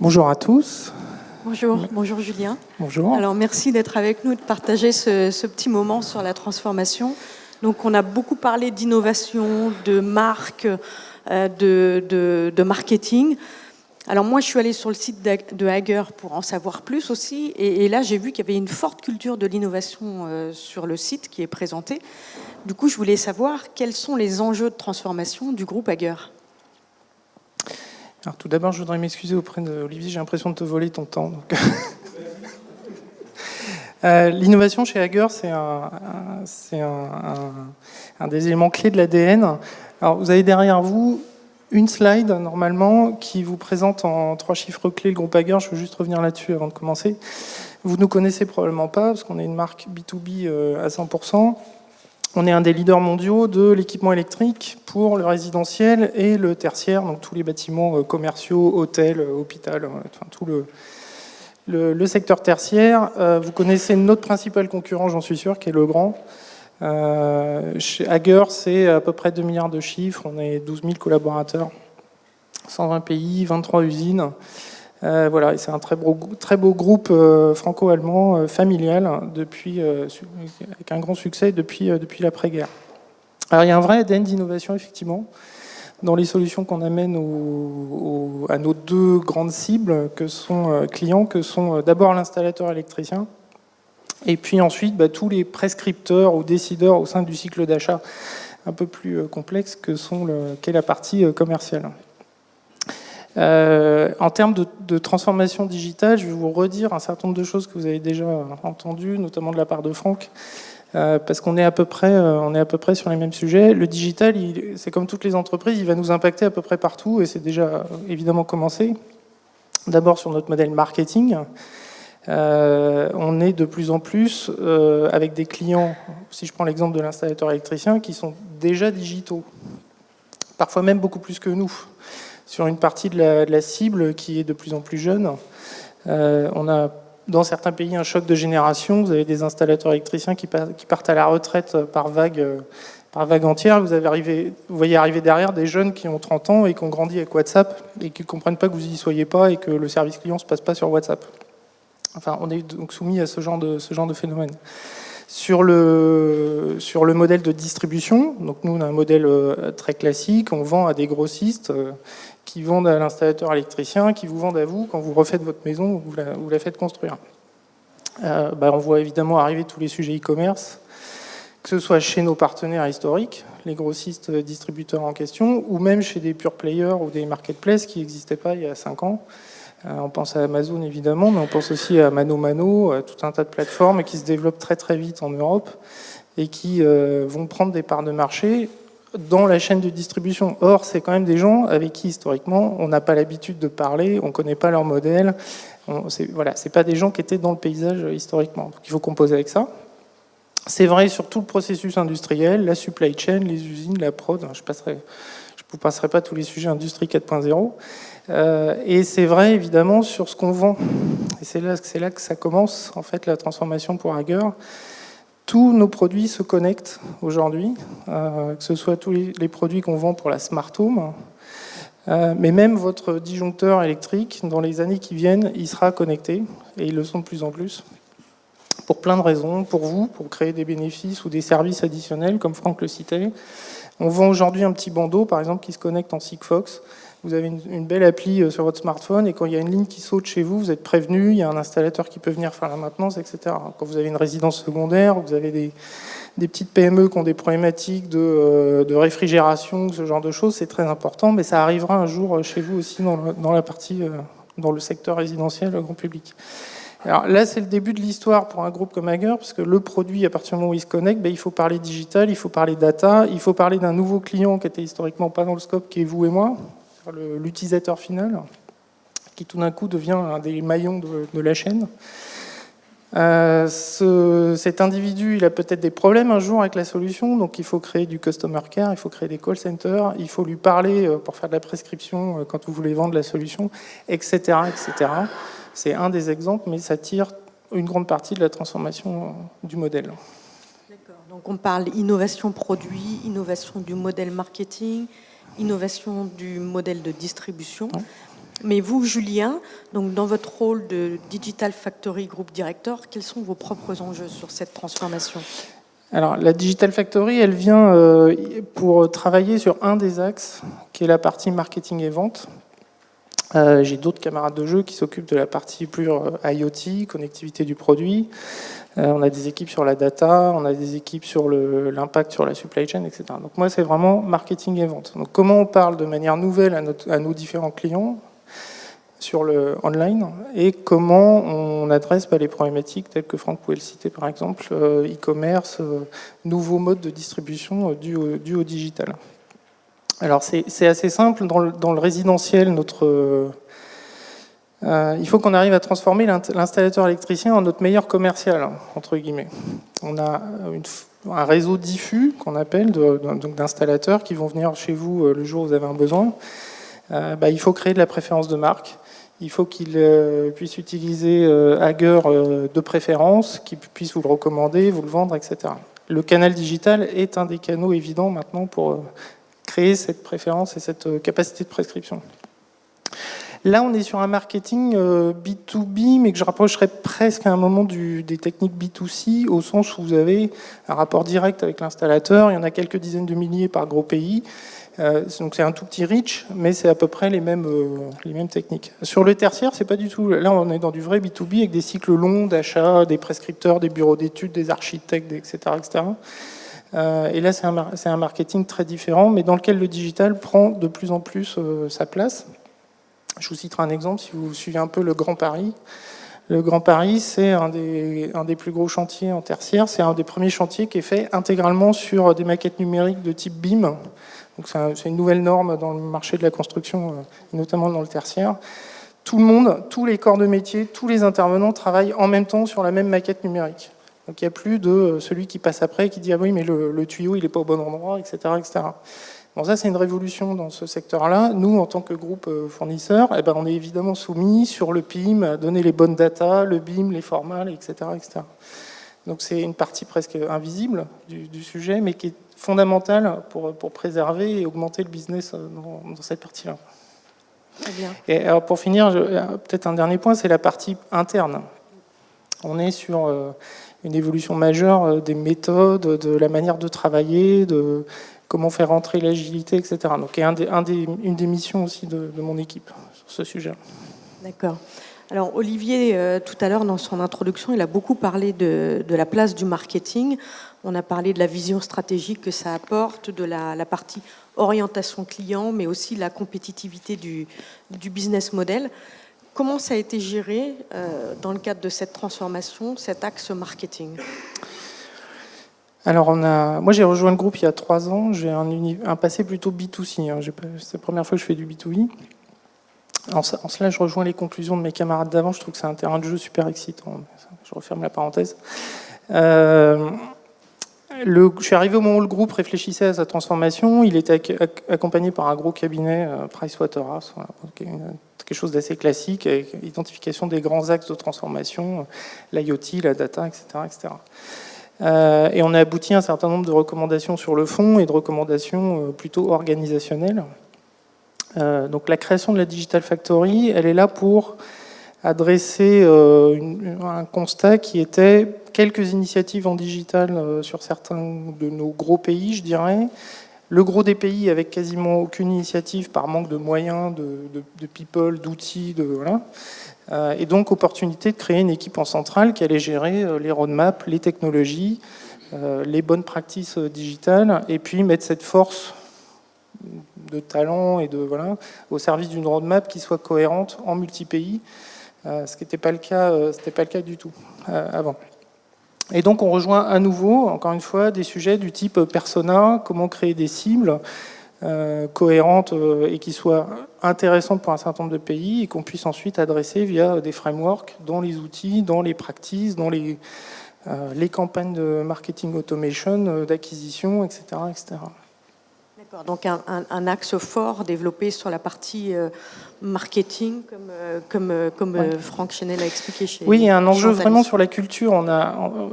Bonjour à tous. Bonjour Julien. Bonjour. Alors merci d'être avec nous et de partager ce petit moment sur la transformation. Donc on a beaucoup parlé d'innovation, de marque, de marketing. Alors moi je suis allée sur le site de Hager pour en savoir plus aussi et là j'ai vu qu'il y avait une forte culture de l'innovation sur le site qui est présentée. Du coup je voulais savoir quels sont les enjeux de transformation du groupe Hager. Alors tout d'abord, je voudrais m'excuser auprès d'Olivier, j'ai l'impression de te voler ton temps. Donc... L'innovation chez Hager, c'est un des éléments clés de l'ADN. Alors vous avez derrière vous une slide, normalement, qui vous présente en 3 chiffres clés le groupe Hager. Je veux juste revenir là-dessus avant de commencer. Vous ne nous connaissez probablement pas, parce qu'on est une marque B2B à 100%. On est un des leaders mondiaux de l'équipement électrique pour le résidentiel et le tertiaire, donc tous les bâtiments commerciaux, hôtels, hôpitaux, enfin tout le secteur tertiaire. Vous connaissez notre principal concurrent, j'en suis sûr, qui est Legrand. Chez Hager, c'est à peu près 2 milliards de chiffres. On est 12 000 collaborateurs, 120 pays, 23 usines. Voilà, c'est un très beau groupe franco-allemand familial avec un grand succès depuis l'après-guerre. Alors il y a un vrai ADN d'innovation effectivement dans les solutions qu'on amène à nos 2 grandes cibles clients, que sont d'abord l'installateur électricien et puis ensuite tous les prescripteurs ou décideurs au sein du cycle d'achat un peu plus complexe qu'est la partie commerciale. En termes de transformation digitale, je vais vous redire un certain nombre de choses que vous avez déjà entendues, notamment de la part de Franck, parce qu'on est à peu près sur les mêmes sujets. Le digital, c'est comme toutes les entreprises, il va nous impacter à peu près partout, et c'est déjà évidemment commencé. D'abord sur notre modèle marketing. On est de plus en plus avec des clients, si je prends l'exemple de l'installateur électricien, qui sont déjà digitaux, parfois même beaucoup plus que nous. Sur une partie de la cible qui est de plus en plus jeune. On a dans certains pays un choc de génération. Vous avez des installateurs électriciens qui partent à la retraite par vague entière. Vous voyez arriver derrière des jeunes qui ont 30 ans et qui ont grandi avec WhatsApp et qui ne comprennent pas que vous n'y soyez pas et que le service client ne se passe pas sur WhatsApp. Enfin, on est donc soumis à ce genre de phénomène. Sur le modèle de distribution, donc nous on a un modèle très classique, on vend à des grossistes qui vendent à l'installateur électricien, qui vous vendent à vous quand vous refaites votre maison ou vous la faites construire. On voit évidemment arriver tous les sujets e-commerce, que ce soit chez nos partenaires historiques, les grossistes distributeurs en question, ou même chez des pure players ou des marketplaces qui n'existaient pas il y a 5 ans. On pense à Amazon évidemment, mais on pense aussi à ManoMano, à tout un tas de plateformes qui se développent très très vite en Europe et qui vont prendre des parts de marché dans la chaîne de distribution. Or, c'est quand même des gens avec qui historiquement on n'a pas l'habitude de parler, on ne connaît pas leur modèle. C'est pas des gens qui étaient dans le paysage historiquement. Donc il faut composer avec ça. C'est vrai sur tout le processus industriel, la supply chain, les usines, la prod. Je ne vous passerai pas tous les sujets industrie 4.0. Et c'est vrai évidemment sur ce qu'on vend. Et c'est là que ça commence en fait la transformation pour Hager. Tous nos produits se connectent aujourd'hui, que ce soit tous les produits qu'on vend pour la smart home, mais même votre disjoncteur électrique, dans les années qui viennent, il sera connecté, et ils le sont de plus en plus, pour plein de raisons, pour vous, pour créer des bénéfices ou des services additionnels, comme Franck le citait. On vend aujourd'hui un petit bandeau, par exemple, qui se connecte en Sigfox. Vous avez une belle appli sur votre smartphone et quand il y a une ligne qui saute chez vous, vous êtes prévenu, il y a un installateur qui peut venir faire la maintenance, etc. Quand vous avez une résidence secondaire, vous avez des petites PME qui ont des problématiques de réfrigération, ce genre de choses, c'est très important, mais ça arrivera un jour chez vous aussi dans le secteur résidentiel grand public. Alors là, c'est le début de l'histoire pour un groupe comme Hager, parce que le produit, à partir du moment où il se connecte, il faut parler digital, il faut parler data, il faut parler d'un nouveau client qui était historiquement pas dans le scope, qui est vous et moi, l'utilisateur final, qui tout d'un coup devient un des maillons de la chaîne. Cet individu, il a peut-être des problèmes un jour avec la solution, donc il faut créer du customer care, il faut créer des call centers, il faut lui parler pour faire de la prescription quand vous voulez vendre la solution, etc., etc. C'est un des exemples, mais ça tire une grande partie de la transformation du modèle. D'accord. Donc on parle innovation produit, innovation du modèle marketing, innovation du modèle de distribution. Ouais. Mais vous, Julien, donc dans votre rôle de Digital Factory Group Director, quels sont vos propres enjeux sur cette transformation ? Alors, la Digital Factory, elle vient pour travailler sur un des axes, qui est la partie marketing et vente. J'ai d'autres camarades de jeu qui s'occupent de la partie plus IoT, connectivité du produit. On a des équipes sur la data, on a des équipes sur l'impact sur la supply chain, etc. Donc moi, c'est vraiment marketing et vente. Donc comment on parle de manière nouvelle à nos différents clients sur le online et comment on adresse les problématiques telles que Franck pouvait le citer par exemple, e-commerce, nouveaux modes de distribution dus au digital. Alors c'est assez simple, dans le résidentiel, il faut qu'on arrive à transformer l'installateur électricien en notre meilleur commercial, entre guillemets. On a un réseau diffus qu'on appelle d'installateurs qui vont venir chez vous le jour où vous avez un besoin. Il faut créer de la préférence de marque. Il faut qu'ils puissent utiliser Hager de préférence, qu'ils puissent vous le recommander, vous le vendre, etc. Le canal digital est un des canaux évidents maintenant pour créer cette préférence et cette capacité de prescription. Là, on est sur un marketing B2B, mais que je rapprocherais presque à un moment des techniques B2C, au sens où vous avez un rapport direct avec l'installateur. Il y en a quelques dizaines de milliers par gros pays. Donc c'est un tout petit reach, mais c'est à peu près les mêmes techniques. Sur le tertiaire, c'est pas du tout. Là, on est dans du vrai B2B avec des cycles longs d'achat, des prescripteurs, des bureaux d'études, des architectes, etc., etc. Et là, c'est un marketing très différent, mais dans lequel le digital prend de plus en plus sa place. Je vous citerai un exemple, si vous suivez un peu le Grand Paris. Le Grand Paris, c'est un des plus gros chantiers en tertiaire. C'est un des premiers chantiers qui est fait intégralement sur des maquettes numériques de type BIM. Donc c'est une nouvelle norme dans le marché de la construction, notamment dans le tertiaire. Tout le monde, tous les corps de métier, tous les intervenants travaillent en même temps sur la même maquette numérique. Donc il n'y a plus de celui qui passe après et qui dit « Ah oui, mais le tuyau, il n'est pas au bon endroit, etc. etc. » Bon, ça, c'est une révolution dans ce secteur-là. Nous, en tant que groupe fournisseur, on est évidemment soumis sur le PIM, à donner les bonnes datas, le BIM, les formats, etc. etc. Donc c'est une partie presque invisible du sujet, mais qui est fondamentale pour préserver et augmenter le business dans cette partie-là. Très bien. Et alors pour finir, peut-être un dernier point, c'est la partie interne. On est sur une évolution majeure des méthodes, de la manière de travailler, de comment faire entrer l'agilité, etc. Donc c'est une des missions aussi de mon équipe sur ce sujet. D'accord. Alors Olivier, tout à l'heure dans son introduction, il a beaucoup parlé de la place du marketing. On a parlé de la vision stratégique que ça apporte, de la partie orientation client, mais aussi la compétitivité du business model. Comment ça a été géré dans le cadre de cette transformation, cet axe marketing ? Alors moi j'ai rejoint le groupe il y a 3 ans. J'ai un passé plutôt B2C. C'est la première fois que je fais du B2B. En cela, je rejoins les conclusions de mes camarades d'avant. Je trouve que c'est un terrain de jeu super excitant. Je referme la parenthèse. Je suis arrivé au moment où le groupe réfléchissait à sa transformation. Il était accompagné par un gros cabinet, Pricewaterhouse, voilà, quelque chose d'assez classique, avec l'identification des grands axes de transformation, l'IoT, la data, etc. etc. Et on a abouti à un certain nombre de recommandations sur le fond et de recommandations plutôt organisationnelles. Donc la création de la Digital Factory, elle est là pour adresser un constat qui était quelques initiatives en digital sur certains de nos gros pays, je dirais. Le gros des pays avec quasiment aucune initiative par manque de moyens, de people, d'outils, voilà. Et donc opportunité de créer une équipe en centrale qui allait gérer les roadmaps, les technologies, les bonnes pratiques digitales, et puis mettre cette force de talent et au service d'une roadmap qui soit cohérente en multi-pays, ce qui n'était pas le cas du tout avant. Et donc on rejoint à nouveau, encore une fois, des sujets du type persona, comment créer des cibles cohérentes et qui soient intéressantes pour un certain nombre de pays et qu'on puisse ensuite adresser via des frameworks dans les outils, dans les practices, dans les campagnes de marketing automation, d'acquisition, etc., etc. D'accord, donc un axe fort développé sur la partie marketing, comme ouais. Franck Chenel a expliqué chez... Oui, il y a un enjeu vraiment sur la culture.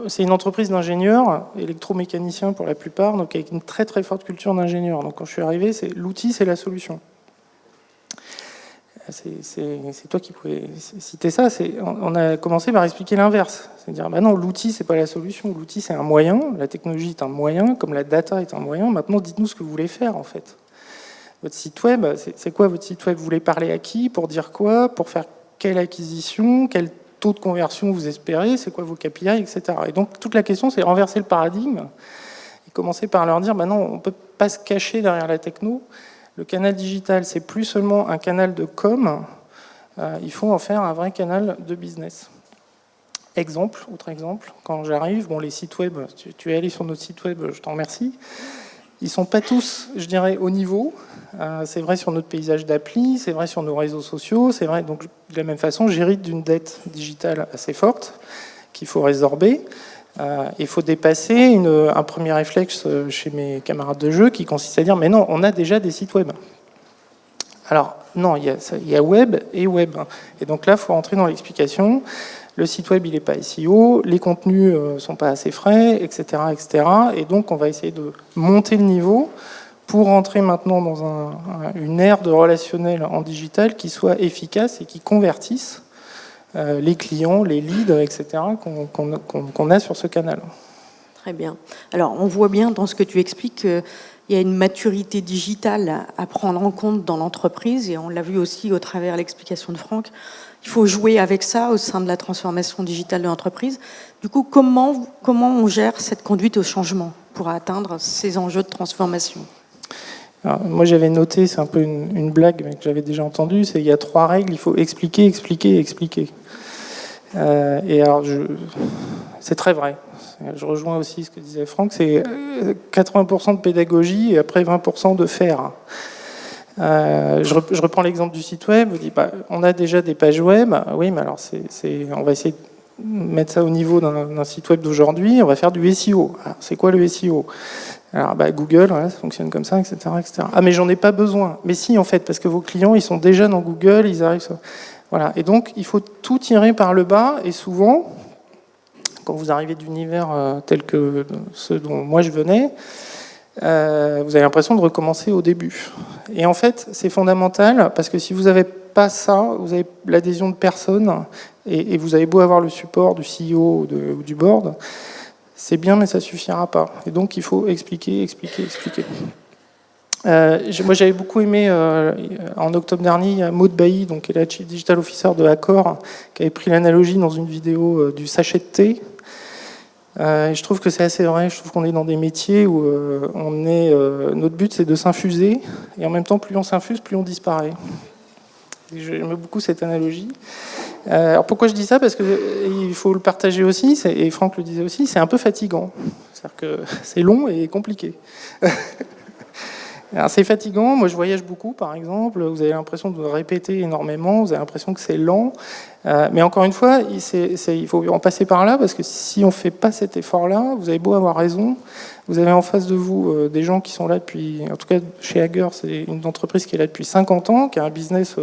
C'est une entreprise d'ingénieurs, électromécaniciens pour la plupart, donc avec une très très forte culture d'ingénieurs. Donc quand je suis arrivé, l'outil, c'est la solution. C'est toi qui pouvais citer ça. On a commencé par expliquer l'inverse. C'est-à-dire, bah non, l'outil, c'est pas la solution. L'outil, c'est un moyen. La technologie est un moyen, comme la data est un moyen. Maintenant, dites-nous ce que vous voulez faire, en fait. Votre site web, c'est quoi votre site web? Vous voulez parler à qui? Pour dire quoi? Pour faire quelle acquisition? Quel taux de conversion vous espérez? C'est quoi vos KPI, etc. Et donc, toute la question, c'est renverser le paradigme et commencer par leur dire, bah non, on ne peut pas se cacher derrière la techno. Le canal digital, c'est plus seulement un canal de com, il faut en faire un vrai canal de business. Autre exemple, quand j'arrive, les sites web, tu es allé sur notre site web, je t'en remercie, ils ne sont pas tous, je dirais, au niveau. C'est vrai sur notre paysage d'appli, c'est vrai sur nos réseaux sociaux, c'est vrai, donc de la même façon, j'hérite d'une dette digitale assez forte qu'il faut résorber. Il faut dépasser un premier réflexe chez mes camarades de jeu qui consiste à dire mais non, on a déjà des sites web. Alors non, il y a web et web. Et donc là, il faut rentrer dans l'explication. Le site web, il n'est pas SEO, les contenus ne sont pas assez frais, etc., etc. Et donc, on va essayer de monter le niveau pour rentrer maintenant dans une ère de relationnel en digital qui soit efficace et qui convertisse les clients, les leads, etc., qu'on a sur ce canal. Très bien. Alors, on voit bien dans ce que tu expliques qu'il y a une maturité digitale à prendre en compte dans l'entreprise, et on l'a vu aussi au travers de l'explication de Franck. Il faut jouer avec ça au sein de la transformation digitale de l'entreprise. Du coup, comment on gère cette conduite au changement pour atteindre ces enjeux de transformation? Alors, moi, j'avais noté, c'est un peu une blague mais que j'avais déjà entendue, c'est il y a 3 règles, il faut expliquer, expliquer, expliquer. Et alors, c'est très vrai. Je rejoins aussi ce que disait Franck, c'est 80% de pédagogie et après 20% de faire. Je reprends l'exemple du site web. Je dis, on a déjà des pages web. Oui, mais alors on va essayer de mettre ça au niveau d'un site web d'aujourd'hui. On va faire du SEO. C'est quoi le SEO? Alors, Google, ça fonctionne comme ça, etc., etc. Ah, mais j'en ai pas besoin. Mais si, en fait, parce que vos clients, ils sont déjà dans Google, ils arrivent sur... Voilà. Et donc, il faut tout tirer par le bas. Et souvent, quand vous arrivez d'univers tels que ceux dont moi je venais, vous avez l'impression de recommencer au début. Et en fait, c'est fondamental, parce que si vous n'avez pas ça, vous avez l'adhésion de personne, et vous avez beau avoir le support du CEO ou du board, c'est bien, mais ça ne suffira pas. Et donc, il faut expliquer, expliquer, expliquer. Moi, j'avais beaucoup aimé, en octobre dernier, il y a Maud Bailly, donc, qui est la Chief Digital Officer de Accor, qui avait pris l'analogie dans une vidéo du sachet de thé. Je trouve que c'est assez vrai. Je trouve qu'on est dans des métiers où notre but, c'est de s'infuser, et en même temps, plus on s'infuse, plus on disparaît. J'aime beaucoup cette analogie. Alors pourquoi je dis ça? Parce qu'il faut le partager aussi, et Franck le disait aussi, c'est un peu fatigant. C'est-à-dire que c'est long et compliqué. Alors c'est fatigant, moi je voyage beaucoup par exemple, vous avez l'impression de répéter énormément, vous avez l'impression que c'est lent, mais encore une fois, il faut en passer par là, parce que si on ne fait pas cet effort-là, vous avez beau avoir raison, vous avez en face de vous des gens qui sont là depuis, en tout cas chez Hager, c'est une entreprise qui est là depuis 50 ans, qui a un business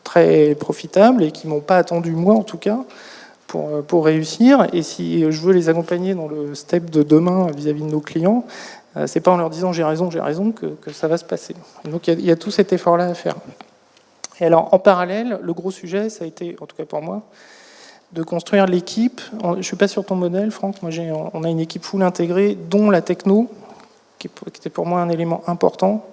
très profitable et qui ne m'ont pas attendu, moi en tout cas, pour réussir. Et si je veux les accompagner dans le step de demain vis-à-vis de nos clients, c'est pas en leur disant j'ai raison que ça va se passer. Et donc il y a tout cet effort-là à faire. Et alors en parallèle, le gros sujet, ça a été, en tout cas pour moi, de construire l'équipe. Je suis pas sur ton modèle, Franck. Moi, on a une équipe full intégrée, dont la techno, qui était pour moi un élément important.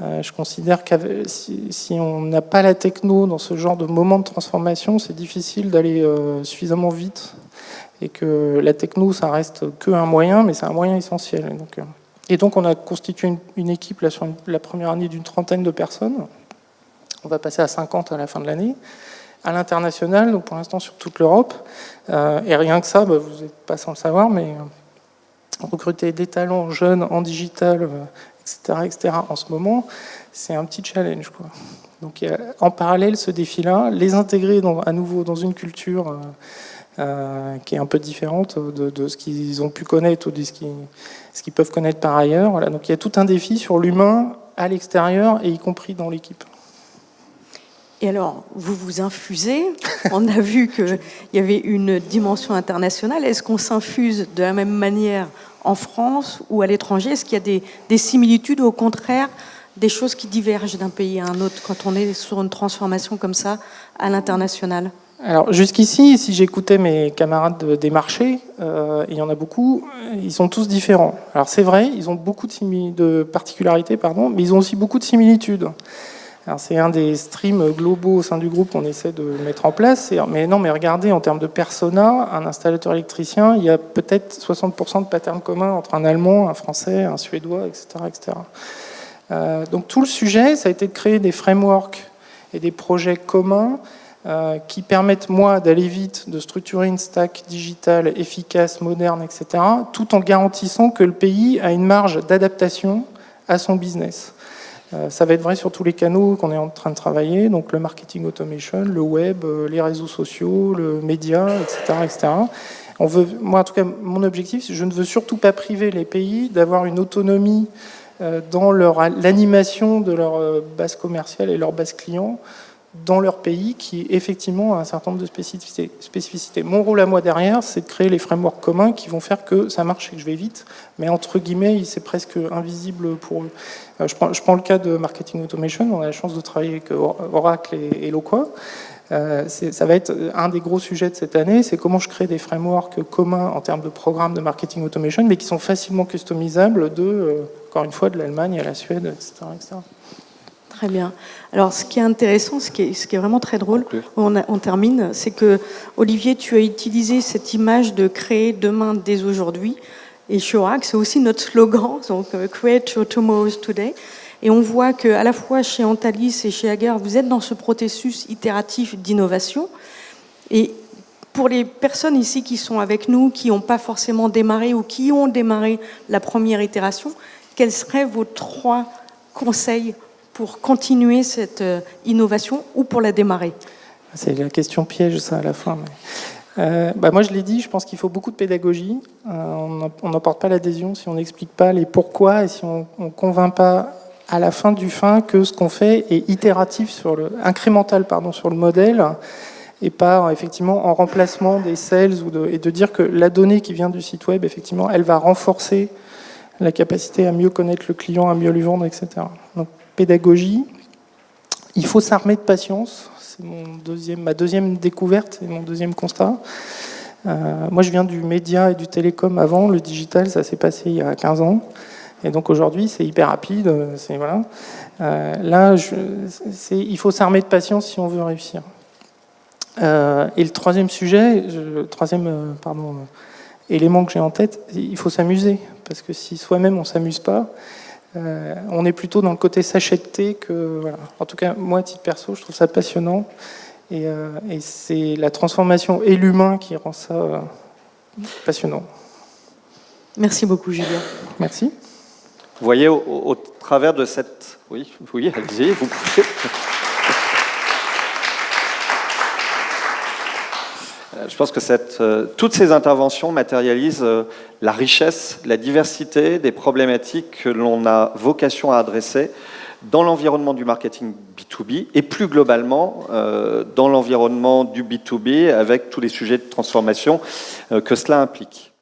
Je considère que si on n'a pas la techno dans ce genre de moment de transformation, c'est difficile d'aller suffisamment vite. Et que la techno, ça reste qu'un moyen, mais c'est un moyen essentiel. Et donc, on a constitué une équipe là, sur la première année d'une 30aine de personnes. On va passer à 50 à la fin de l'année. À l'international, donc pour l'instant sur toute l'Europe. Et rien que ça, vous n'êtes pas sans le savoir, mais recruter des talents jeunes en digital, etc., en ce moment, c'est un petit challenge, quoi. Donc, en parallèle, ce défi-là, les intégrer à nouveau dans une culture qui est un peu différente de ce qu'ils ont pu connaître ou de ce qu'ils peuvent connaître par ailleurs. Voilà. Donc il y a tout un défi sur l'humain à l'extérieur et y compris dans l'équipe. Et alors, vous vous infusez. On a vu qu'il y avait une dimension internationale. Est-ce qu'on s'infuse de la même manière en France ou à l'étranger? Est-ce qu'il y a des similitudes ou au contraire des choses qui divergent d'un pays à un autre quand on est sur une transformation comme ça à l'international? Alors jusqu'ici, si j'écoutais mes camarades des marchés, il y en a beaucoup, ils sont tous différents. Alors c'est vrai, ils ont beaucoup de particularités, mais ils ont aussi beaucoup de similitudes. Alors c'est un des streams globaux au sein du groupe qu'on essaie de mettre en place. Mais regardez, en termes de persona, un installateur électricien, il y a peut-être 60% de patterns communs entre un Allemand, un Français, un Suédois, etc. etc. Donc tout le sujet, ça a été de créer des frameworks et des projets communs qui permettent, moi, d'aller vite, de structurer une stack digitale efficace, moderne, etc., tout en garantissant que le pays a une marge d'adaptation à son business. Ça va être vrai sur tous les canaux qu'on est en train de travailler, donc le marketing automation, le web, les réseaux sociaux, le média, etc. etc. Moi, en tout cas, mon objectif, je ne veux surtout pas priver les pays d'avoir une autonomie dans l'animation de leur base commerciale et leur base client dans leur pays, qui effectivement a un certain nombre de spécificités. Mon rôle à moi derrière, c'est de créer les frameworks communs qui vont faire que ça marche et que je vais vite, mais entre guillemets, c'est presque invisible pour eux. Je prends le cas de Marketing Automation, on a la chance de travailler avec Oracle et Loqua. Ça va être un des gros sujets de cette année, c'est comment je crée des frameworks communs en termes de programmes de Marketing Automation, mais qui sont facilement customisables encore une fois, de l'Allemagne à la Suède, etc. etc. Très bien. Alors, ce qui est intéressant, ce qui est vraiment très drôle, on termine, c'est que, Olivier, tu as utilisé cette image de créer demain dès aujourd'hui. Et chez Oracle, c'est aussi notre slogan, donc Create Your Tomorrows Today. Et on voit qu'à la fois chez Antalis et chez Hager, vous êtes dans ce processus itératif d'innovation. Et pour les personnes ici qui sont avec nous, qui n'ont pas forcément démarré ou qui ont démarré la première itération, quels seraient vos 3 conseils pour continuer cette innovation ou pour la démarrer? C'est la question piège, ça, à la fin. Moi, je l'ai dit, je pense qu'il faut beaucoup de pédagogie. On n'emporte pas l'adhésion si on n'explique pas les pourquoi et si on ne convainc pas à la fin du fin que ce qu'on fait est itératif, incrémental sur le modèle et pas effectivement en remplacement des sales et de dire que la donnée qui vient du site web, effectivement, elle va renforcer la capacité à mieux connaître le client, à mieux lui vendre, etc. Donc, pédagogie. Il faut s'armer de patience. C'est ma deuxième découverte et mon deuxième constat. Moi, je viens du média et du télécom avant. Le digital, ça s'est passé il y a 15 ans. Et donc aujourd'hui, c'est hyper rapide. Voilà. Il faut s'armer de patience si on veut réussir. Et le troisième élément que j'ai en tête, il faut s'amuser. Parce que si soi-même, on ne s'amuse pas, on est plutôt dans le côté sachet-thé que... Voilà. En tout cas, moi, à titre perso, je trouve ça passionnant. Et c'est la transformation et l'humain qui rend ça passionnant. Merci beaucoup, Julien. Merci. Vous voyez, au travers de cette... Oui, allez-y, vous pouvez... Je pense que toutes ces interventions matérialisent la richesse, la diversité des problématiques que l'on a vocation à adresser dans l'environnement du marketing B2B et plus globalement dans l'environnement du B2B avec tous les sujets de transformation que cela implique.